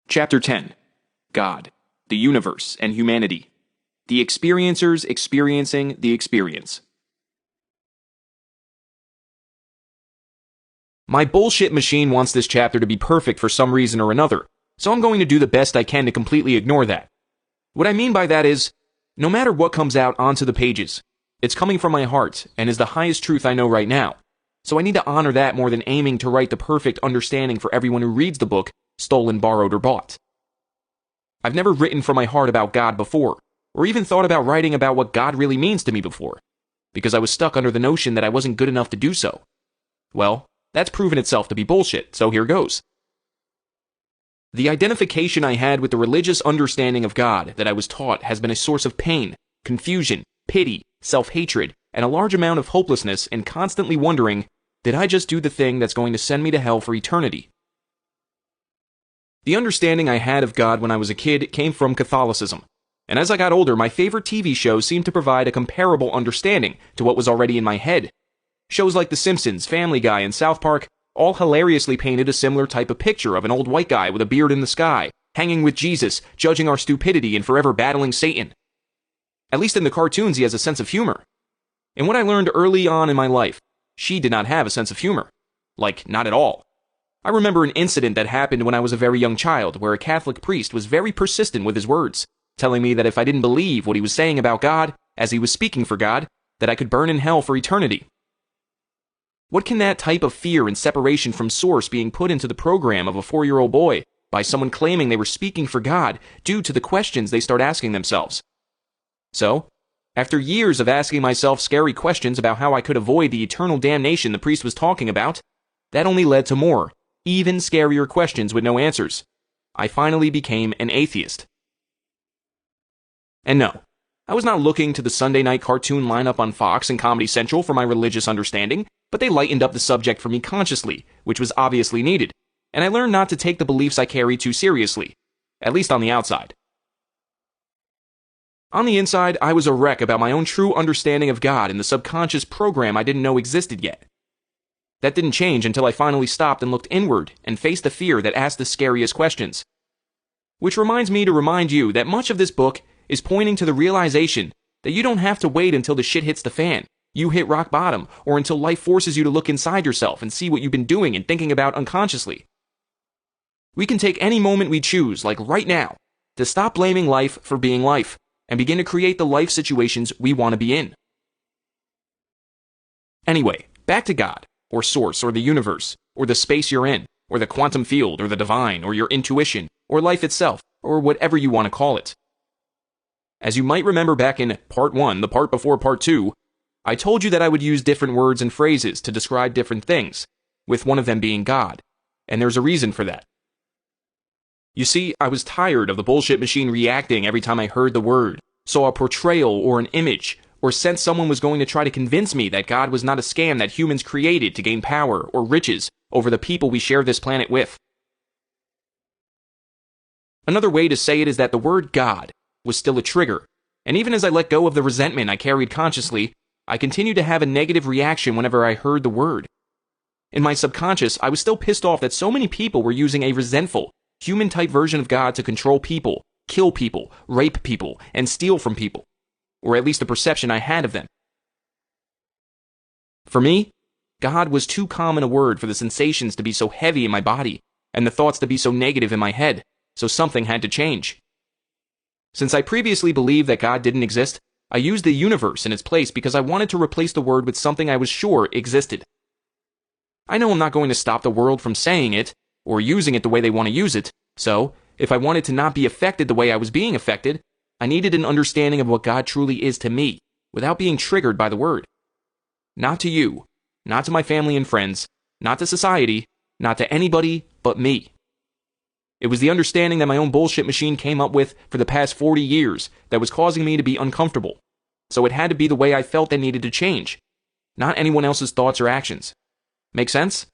Chapter 10. God, the Universe, and Humanity. The Experiencers Experiencing the Experience. My bullshit machine wants this chapter to be perfect for some reason or another, so I'm going to do the best I can to completely ignore that. What I mean by that is, no matter what comes out onto the pages, it's coming from my heart and is the highest truth I know right now, so I need to honor that more than aiming to write the perfect understanding for everyone who reads the book, stolen, borrowed, or bought. I've never written from my heart about God before, or even thought about writing about what God really means to me before, because I was stuck under the notion that I wasn't good enough to do so. Well, that's proven itself to be bullshit, so here goes. The identification I had with the religious understanding of God that I was taught has been a source of pain, confusion, pity, self-hatred, and a large amount of hopelessness and constantly wondering, did I just do the thing that's going to send me to hell for eternity? The understanding I had of God when I was a kid came from Catholicism, and as I got older, my favorite TV shows seemed to provide a comparable understanding to what was already in my head. Shows like The Simpsons, Family Guy, and South Park all hilariously painted a similar type of picture of an old white guy with a beard in the sky, hanging with Jesus, judging our stupidity and forever battling Satan. At least in the cartoons he has a sense of humor. And what I learned early on in my life, she did not have a sense of humor. Like, not at all. I remember an incident that happened when I was a very young child, where a Catholic priest was very persistent with his words, telling me that if I didn't believe what he was saying about God, as he was speaking for God, that I could burn in hell for eternity. What can that type of fear and separation from source being put into the program of a 4-year-old boy by someone claiming they were speaking for God do to the questions they start asking themselves? So, after years of asking myself scary questions about how I could avoid the eternal damnation the priest was talking about, that only led to more, even scarier questions with no answers. I finally became an atheist. And no, I was not looking to the Sunday night cartoon lineup on Fox and Comedy Central for my religious understanding, but they lightened up the subject for me consciously, which was obviously needed, and I learned not to take the beliefs I carry too seriously, at least on the outside. On the inside, I was a wreck about my own true understanding of God and the subconscious program I didn't know existed yet. That didn't change until I finally stopped and looked inward and faced the fear that asked the scariest questions. Which reminds me to remind you that much of this book is pointing to the realization that you don't have to wait until the shit hits the fan, you hit rock bottom, or until life forces you to look inside yourself and see what you've been doing and thinking about unconsciously. We can take any moment we choose, like right now, to stop blaming life for being life, and begin to create the life situations we want to be in. Anyway, back to God, or Source, or the universe, or the space you're in, or the quantum field, or the divine, or your intuition, or life itself, or whatever you want to call it. As you might remember back in Part 1, the part before Part 2, I told you that I would use different words and phrases to describe different things, with one of them being God, and there's a reason for that. You see, I was tired of the bullshit machine reacting every time I heard the word, saw a portrayal or an image, or sensed someone was going to try to convince me that God was not a scam that humans created to gain power or riches over the people we share this planet with. Another way to say it is that the word God was still a trigger, and even as I let go of the resentment I carried consciously, I continued to have a negative reaction whenever I heard the word. In my subconscious, I was still pissed off that so many people were using a resentful, human-type version of God to control people, kill people, rape people, and steal from people, or at least the perception I had of them. For me, God was too common a word for the sensations to be so heavy in my body, and the thoughts to be so negative in my head, so something had to change. Since I previously believed that God didn't exist, I used the universe in its place because I wanted to replace the word with something I was sure existed. I know I'm not going to stop the world from saying it, or using it the way they want to use it, so, if I wanted to not be affected the way I was being affected, I needed an understanding of what God truly is to me, without being triggered by the word. Not to you, not to my family and friends, not to society, not to anybody but me. It was the understanding that my own bullshit machine came up with for the past 40 years that was causing me to be uncomfortable, so it had to be the way I felt that needed to change, not anyone else's thoughts or actions. Make sense?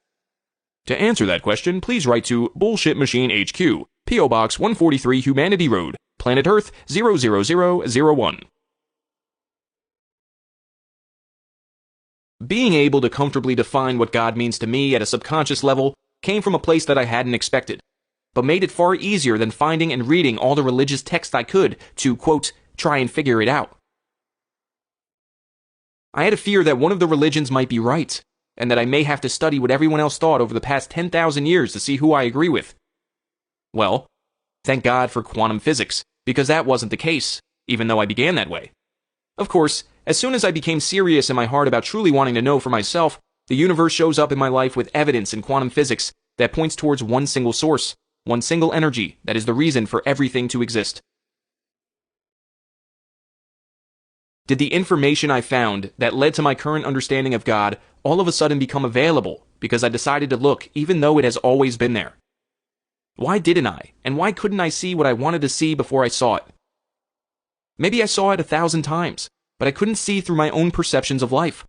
To answer that question, please write to Bullshit Machine HQ, P.O. Box 143 Humanity Road, Planet Earth 00001. Being able to comfortably define what God means to me at a subconscious level came from a place that I hadn't expected. but made it far easier than finding and reading all the religious texts I could to, quote, try and figure it out. I had a fear that one of the religions might be right, and that I may have to study what everyone else thought over the past 10,000 years to see who I agree with. Well, thank God for quantum physics, because that wasn't the case, even though I began that way. Of course, as soon as I became serious in my heart about truly wanting to know for myself, the universe shows up in my life with evidence in quantum physics that points towards one single source, one single energy that is the reason for everything to exist. Did the information I found that led to my current understanding of God all of a sudden become available because I decided to look even though it has always been there? Why didn't I, and why couldn't I see what I wanted to see before I saw it? Maybe I saw it 1,000 times, but I couldn't see through my own perceptions of life.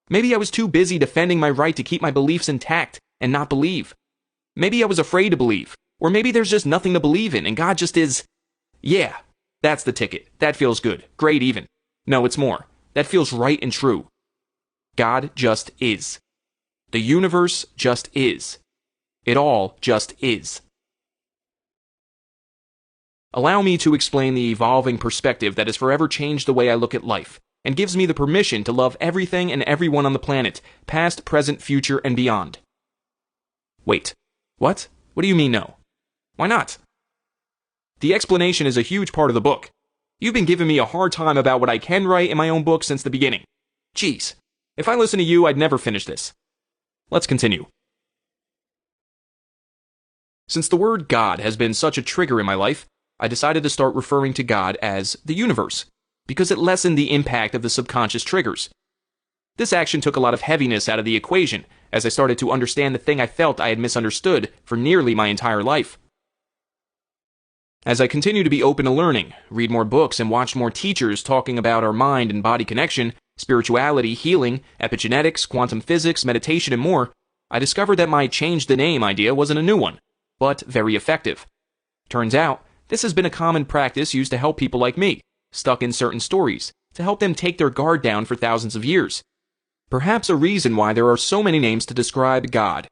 Maybe I was too busy defending my right to keep my beliefs intact and not believe. Maybe I was afraid to believe, or maybe there's just nothing to believe in and God just is, yeah, that's the ticket, that feels good, great even. No, it's more. That feels right and true. God just is. The universe just is. It all just is. Allow me to explain the evolving perspective that has forever changed the way I look at life, and gives me the permission to love everything and everyone on the planet, past, present, future, and beyond. Wait, what? What do you mean no? Why not? The explanation is a huge part of the book. You've been giving me a hard time about what I can write in my own book since the beginning. Jeez, if I listened to you, I'd never finish this. Let's continue. Since the word God has been such a trigger in my life, I decided to start referring to God as the universe, because it lessened the impact of the subconscious triggers. This action took a lot of heaviness out of the equation, as I started to understand the thing I felt I had misunderstood for nearly my entire life. As I continue to be open to learning, read more books, and watch more teachers talking about our mind and body connection, spirituality, healing, epigenetics, quantum physics, meditation, and more, I discovered that my change the name idea wasn't a new one, but very effective. Turns out, this has been a common practice used to help people like me, stuck in certain stories, to help them take their guard down for thousands of years. Perhaps a reason why there are so many names to describe God.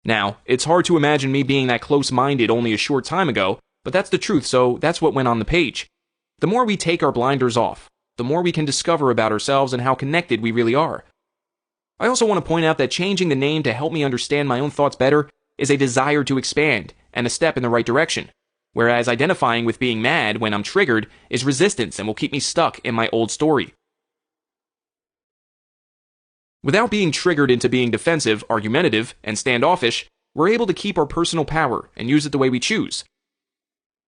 Now, it's hard to imagine me being that close-minded only a short time ago, but that's the truth, so that's what went on the page. The more we take our blinders off, the more we can discover about ourselves and how connected we really are. I also want to point out that changing the name to help me understand my own thoughts better is a desire to expand and a step in the right direction, whereas identifying with being mad when I'm triggered is resistance and will keep me stuck in my old story. Without being triggered into being defensive, argumentative, and standoffish, we're able to keep our personal power and use it the way we choose.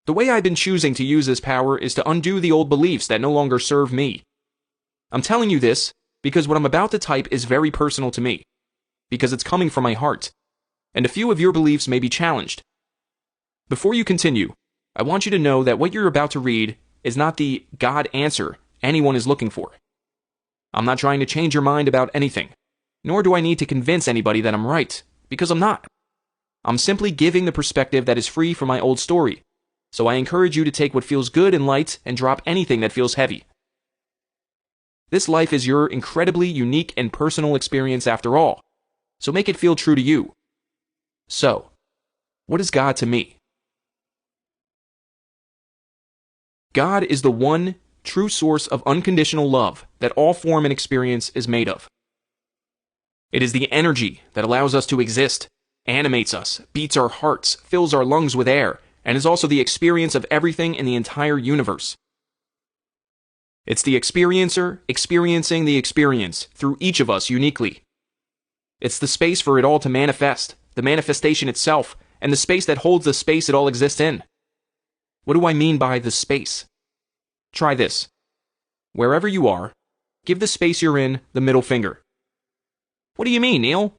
The way I've been choosing to use this power is to undo the old beliefs that no longer serve me. I'm telling you this because what I'm about to type is very personal to me, because it's coming from my heart, and a few of your beliefs may be challenged. Before you continue, I want you to know that what you're about to read is not the God answer anyone is looking for. I'm not trying to change your mind about anything, nor do I need to convince anybody that I'm right, because I'm not. I'm simply giving the perspective that is free from my old story, so I encourage you to take what feels good and light and drop anything that feels heavy. This life is your incredibly unique and personal experience after all, so make it feel true to you. So, what is God to me? God is the one true source of unconditional love that all form and experience is made of. It is the energy that allows us to exist, animates us, beats our hearts, fills our lungs with air, and is also the experience of everything in the entire universe. It's the experiencer experiencing the experience through each of us uniquely. It's the space for it all to manifest, the manifestation itself, and the space that holds the space it all exists in. What do I mean by the space? Try this. Wherever you are, give the space you're in the middle finger. What do you mean, Neil?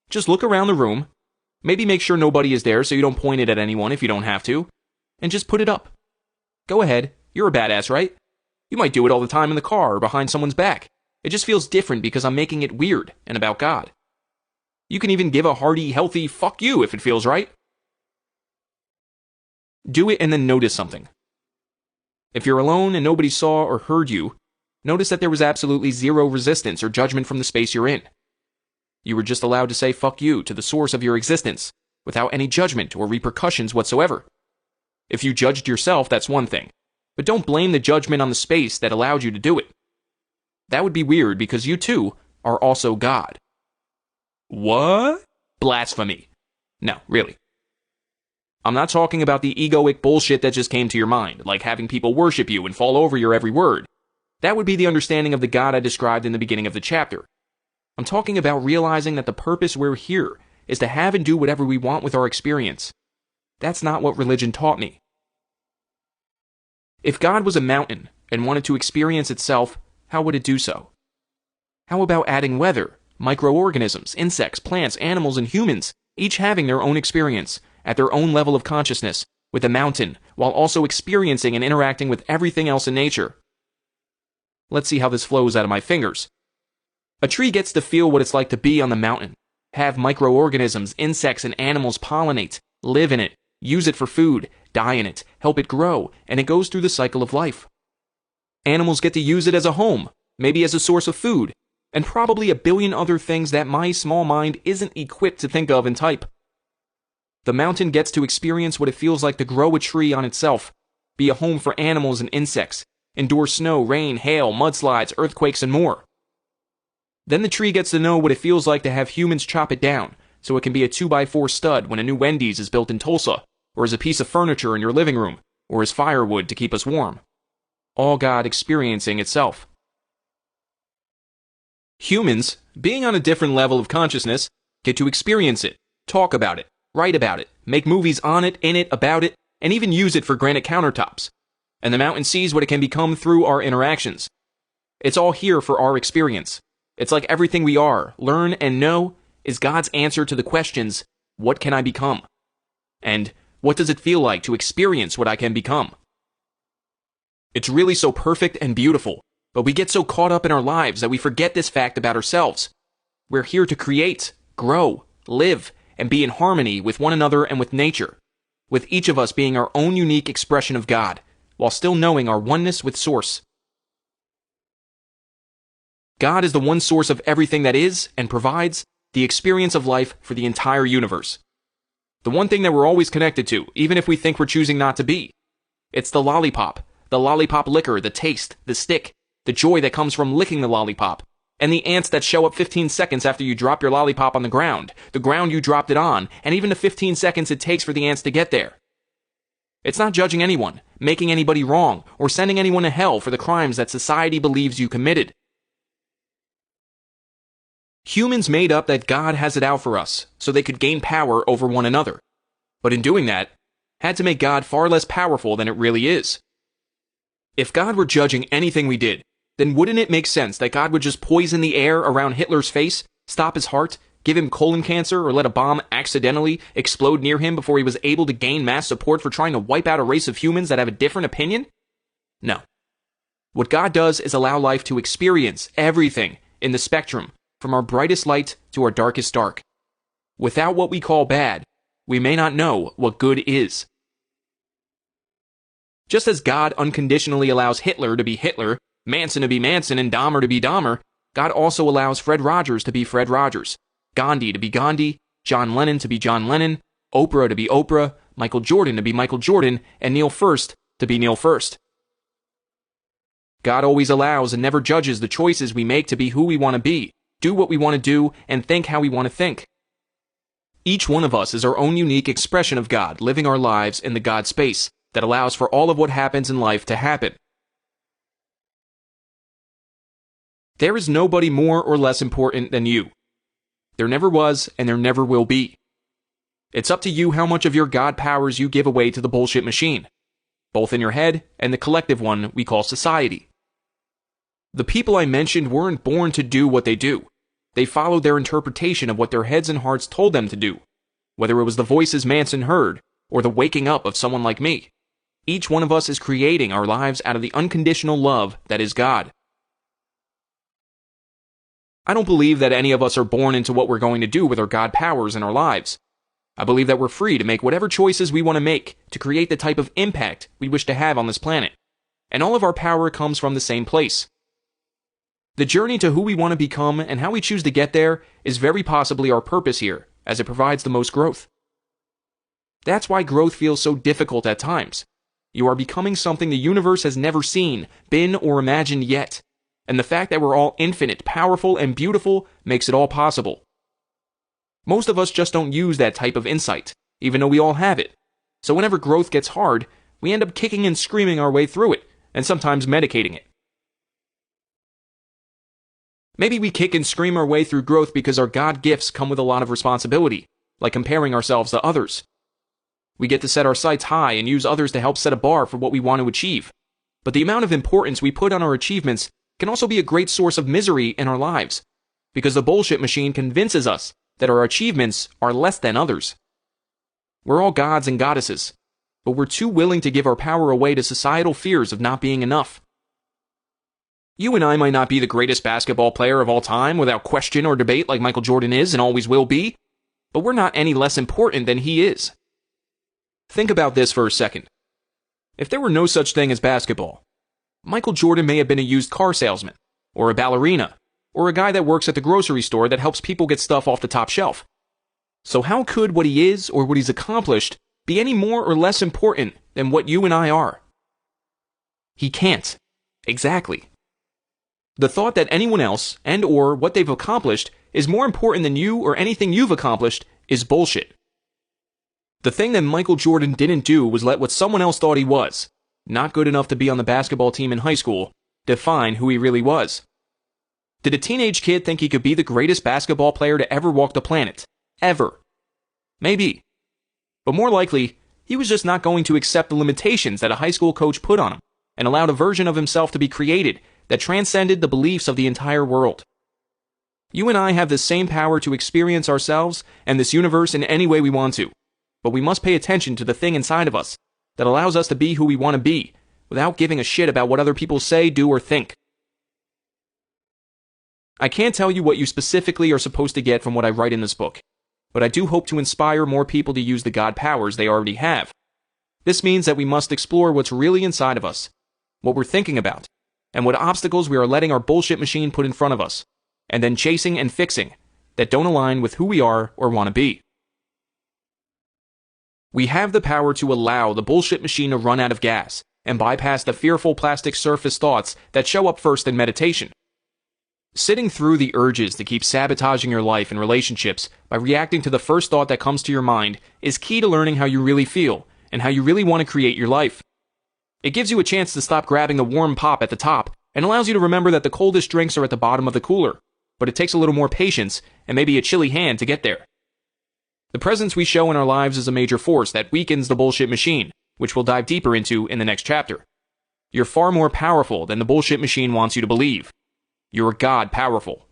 Just look around the room, maybe make sure nobody is there so you don't point it at anyone if you don't have to, and just put it up. Go ahead, you're a badass, right? You might do it all the time in the car or behind someone's back. It just feels different because I'm making it weird and about God. You can even give a hearty, healthy fuck you if it feels right. Do it and then notice something. If you're alone and nobody saw or heard you, notice that there was absolutely zero resistance or judgment from the space you're in. You were just allowed to say fuck you to the source of your existence, without any judgment or repercussions whatsoever. If you judged yourself, that's one thing, but don't blame the judgment on the space that allowed you to do it. That would be weird because you too are also God. What? Blasphemy. No, really. I'm not talking about the egoic bullshit that just came to your mind, like having people worship you and fall over your every word. That would be the understanding of the God I described in the beginning of the chapter. I'm talking about realizing that the purpose we're here is to have and do whatever we want with our experience. That's not what religion taught me. If God was a mountain and wanted to experience itself, how would it do so? How about adding weather, microorganisms, insects, plants, animals, and humans, each having their own experience, at their own level of consciousness, with the mountain, while also experiencing and interacting with everything else in nature? Let's see how this flows out of my fingers. A tree gets to feel what it's like to be on the mountain, have microorganisms, insects, and animals pollinate, live in it, use it for food, die in it, help it grow, and it goes through the cycle of life. Animals get to use it as a home, maybe as a source of food, and probably a billion other things that my small mind isn't equipped to think of and type. The mountain gets to experience what it feels like to grow a tree on itself, be a home for animals and insects, endure snow, rain, hail, mudslides, earthquakes, and more. Then the tree gets to know what it feels like to have humans chop it down, so it can be a 2x4 stud when a new Wendy's is built in Tulsa, or as a piece of furniture in your living room, or as firewood to keep us warm. All God experiencing itself. Humans, being on a different level of consciousness, get to experience it, talk about it, write about it, make movies on it, in it, about it, and even use it for granite countertops. And the mountain sees what it can become through our interactions. It's all here for our experience. It's like everything we are, learn, and know is God's answer to the questions, what can I become? And what does it feel like to experience what I can become? It's really so perfect and beautiful, but we get so caught up in our lives that we forget this fact about ourselves. We're here to create, grow, live, and be in harmony with one another and with nature, with each of us being our own unique expression of God, while still knowing our oneness with Source. God is the one source of everything that is and provides the experience of life for the entire universe. The one thing that we're always connected to, even if we think we're choosing not to be. It's the lollipop liquor, the taste, the stick, the joy that comes from licking the lollipop, and the ants that show up 15 seconds after you drop your lollipop on the ground you dropped it on, and even the 15 seconds it takes for the ants to get there. It's not judging anyone, making anybody wrong, or sending anyone to hell for the crimes that society believes you committed. Humans made up that God has it out for us, so they could gain power over one another. But in doing that, had to make God far less powerful than it really is. If God were judging anything we did, then wouldn't it make sense that God would just poison the air around Hitler's face, stop his heart, give him colon cancer, or let a bomb accidentally explode near him before he was able to gain mass support for trying to wipe out a race of humans that have a different opinion? No. What God does is allow life to experience everything in the spectrum, from our brightest light to our darkest dark. Without what we call bad, we may not know what good is. Just as God unconditionally allows Hitler to be Hitler, Manson to be Manson, and Dahmer to be Dahmer, God also allows Fred Rogers to be Fred Rogers, Gandhi to be Gandhi, John Lennon to be John Lennon, Oprah to be Oprah, Michael Jordan to be Michael Jordan, and Neil First to be Neil First. God always allows and never judges the choices we make to be who we want to be, do what we want to do, and think how we want to think. Each one of us is our own unique expression of God, living our lives in the God space that allows for all of what happens in life to happen. There is nobody more or less important than you. There never was, and there never will be. It's up to you how much of your God powers you give away to the bullshit machine, both in your head and the collective one we call society. The people I mentioned weren't born to do what they do. They followed their interpretation of what their heads and hearts told them to do, whether it was the voices Manson heard or the waking up of someone like me. Each one of us is creating our lives out of the unconditional love that is God. I don't believe that any of us are born into what we're going to do with our God powers in our lives. I believe that we're free to make whatever choices we want to make to create the type of impact we wish to have on this planet. And all of our power comes from the same place. The journey to who we want to become and how we choose to get there is very possibly our purpose here, as it provides the most growth. That's why growth feels so difficult at times. You are becoming something the universe has never seen, been, or imagined yet. And the fact that we're all infinite, powerful, and beautiful makes it all possible. Most of us just don't use that type of insight, even though we all have it. So whenever growth gets hard, we end up kicking and screaming our way through it, and sometimes medicating it. Maybe we kick and scream our way through growth because our God gifts come with a lot of responsibility, like comparing ourselves to others. We get to set our sights high and use others to help set a bar for what we want to achieve. But the amount of importance we put on our achievements can also be a great source of misery in our lives, because the bullshit machine convinces us that our achievements are less than others. We're all gods and goddesses, but we're too willing to give our power away to societal fears of not being enough. You and I might not be the greatest basketball player of all time without question or debate like Michael Jordan is and always will be, but we're not any less important than he is. Think about this for a second. If there were no such thing as basketball, Michael Jordan may have been a used car salesman, or a ballerina, or a guy that works at the grocery store that helps people get stuff off the top shelf. So how could what he is or what he's accomplished be any more or less important than what you and I are? He can't. Exactly. The thought that anyone else and or what they've accomplished is more important than you or anything you've accomplished is bullshit. The thing that Michael Jordan didn't do was let what someone else thought he was, not good enough to be on the basketball team in high school, define who he really was. Did a teenage kid think he could be the greatest basketball player to ever walk the planet? Ever. Maybe. But more likely, he was just not going to accept the limitations that a high school coach put on him, and allowed a version of himself to be created that transcended the beliefs of the entire world. You and I have the same power to experience ourselves and this universe in any way we want to, but we must pay attention to the thing inside of us that allows us to be who we want to be, without giving a shit about what other people say, do, or think. I can't tell you what you specifically are supposed to get from what I write in this book, but I do hope to inspire more people to use the God powers they already have. This means that we must explore what's really inside of us, what we're thinking about, and what obstacles we are letting our bullshit machine put in front of us, and then chasing and fixing, that don't align with who we are or want to be. We have the power to allow the bullshit machine to run out of gas, and bypass the fearful plastic surface thoughts that show up first in meditation. Sitting through the urges to keep sabotaging your life and relationships by reacting to the first thought that comes to your mind is key to learning how you really feel, and how you really want to create your life. It gives you a chance to stop grabbing the warm pop at the top, and allows you to remember that the coldest drinks are at the bottom of the cooler, but it takes a little more patience and maybe a chilly hand to get there. The presence we show in our lives is a major force that weakens the bullshit machine, which we'll dive deeper into in the next chapter. You're far more powerful than the bullshit machine wants you to believe. You're God powerful.